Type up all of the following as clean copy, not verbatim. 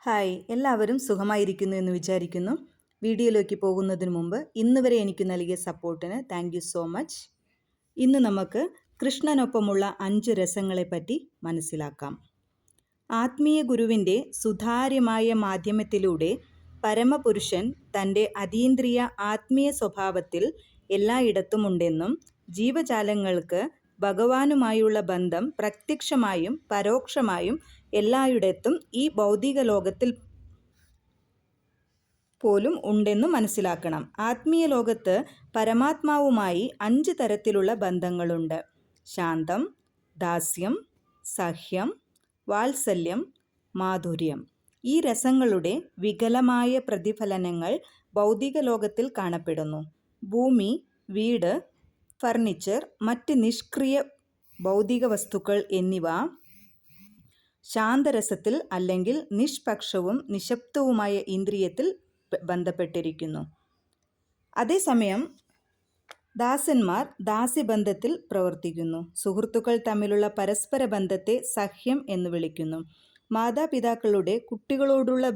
Hi, എല്ലാവരും സുഖമായിരിക്കുന്നു എന്ന് വിചാരിക്കുന്നു. വീഡിയോയിലേക്ക് പോകുന്നതിന് മുമ്പ് ഇന്ന് വരെ എനിക്ക് നൽകിയ സപ്പോർട്ടിന് താങ്ക് യു സോ മച്ച്. ഇന്ന് നമുക്ക് കൃഷ്ണനൊപ്പമുള്ള 5 രസങ്ങളെപ്പറ്റി മനസ്സിലാക്കാം. ആത്മീയ ഗുരുവിൻ്റെ സുതാര്യമായ മാധ്യമത്തിലൂടെ പരമപുരുഷൻ തൻ്റെ അതീന്ദ്രിയ ആത്മീയ സ്വഭാവത്തിൽ എല്ലായിടത്തുമുണ്ടെന്നും ജീവജാലങ്ങൾക്ക് ഭഗവാനുമായുള്ള ബന്ധം പ്രത്യക്ഷമായും പരോക്ഷമായും എല്ലായിടത്തും ഈ ഭൗതിക ലോകത്തിൽ പോലും ഉണ്ടെന്നും മനസ്സിലാക്കണം. ആത്മീയ ലോകത്ത് പരമാത്മാവുമായി 5 തരത്തിലുള്ള ബന്ധങ്ങളുണ്ട്. ശാന്തം, ദാസ്യം, സഹ്യം, വാത്സല്യം, മാധുര്യം. ഈ രസങ്ങളുടെ വികലമായ പ്രതിഫലനങ്ങൾ ഭൗതിക ലോകത്തിൽ കാണപ്പെടുന്നു. ഭൂമി, വീട്, ഫർണിച്ചർ, മറ്റ് നിഷ്ക്രിയ ഭൗതിക വസ്തുക്കൾ എന്നിവ ശാന്തരസത്തിൽ അല്ലെങ്കിൽ നിഷ്പക്ഷവും നിശബ്ദവുമായ ഇന്ദ്രിയത്തിൽ ബന്ധപ്പെട്ടിരിക്കുന്നു. അതേസമയം ദാസന്മാർ ദാസ്യബന്ധത്തിൽ പ്രവർത്തിക്കുന്നു. സുഹൃത്തുക്കൾ തമ്മിലുള്ള പരസ്പര ബന്ധത്തെ സഖ്യം എന്ന് വിളിക്കുന്നു. മാതാപിതാക്കളുടെ കുട്ടികളോടുള്ള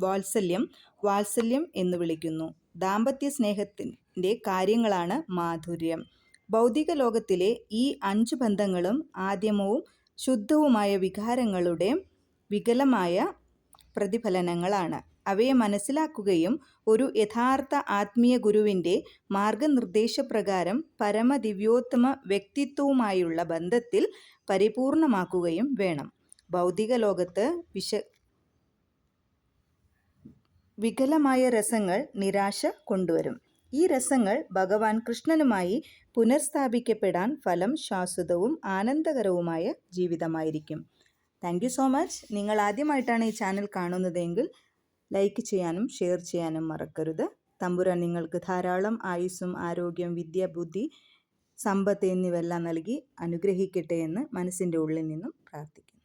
വാത്സല്യം വാത്സല്യം എന്ന് വിളിക്കുന്നു. ദാമ്പത്യ സ്നേഹത്തിൻ്റെ കാര്യങ്ങളാണ് മാധുര്യം. ഭൗതിക ലോകത്തിലെ ഈ 5 ബന്ധങ്ങളും ആദ്യമവും ശുദ്ധവുമായ വികാരങ്ങളുടെ വികലമായ പ്രതിഫലനങ്ങളാണ്. അവയെ മനസ്സിലാക്കുകയും ഒരു യഥാർത്ഥ ആത്മീയ ഗുരുവിൻ്റെ മാർഗനിർദ്ദേശപ്രകാരം പരമദിവ്യോത്തമ വ്യക്തിത്വവുമായുള്ള ബന്ധത്തിൽ പരിപൂർണമാക്കുകയും വേണം. ഭൗതിക ലോകത്ത് വികലമായ രസങ്ങൾ നിരാശ കൊണ്ടുവരും. ഈ രസങ്ങൾ ഭഗവാൻ കൃഷ്ണനുമായി പുനഃസ്ഥാപിക്കപ്പെടാൻ ഫലം ശാശ്വതവും ആനന്ദകരവുമായ ജീവിതമായിരിക്കും. Thank you so much. നിങ്ങൾ ആദ്യമായിട്ടാണ് ഈ ചാനൽ കാണുന്നതെങ്കിൽ ലൈക്ക് ചെയ്യാനും ഷെയർ ചെയ്യാനും മറക്കരുത്. തമ്പുരാൻ നിങ്ങൾക്ക് ധാരാളം ആയുസ്സും ആരോഗ്യം, വിദ്യ, ബുദ്ധി, സമ്പത്ത് എന്നിവയെല്ലാം നൽകി അനുഗ്രഹിക്കട്ടെ എന്ന് മനസ്സിൻ്റെ ഉള്ളിൽ നിന്നും പ്രാർത്ഥിക്കുന്നു.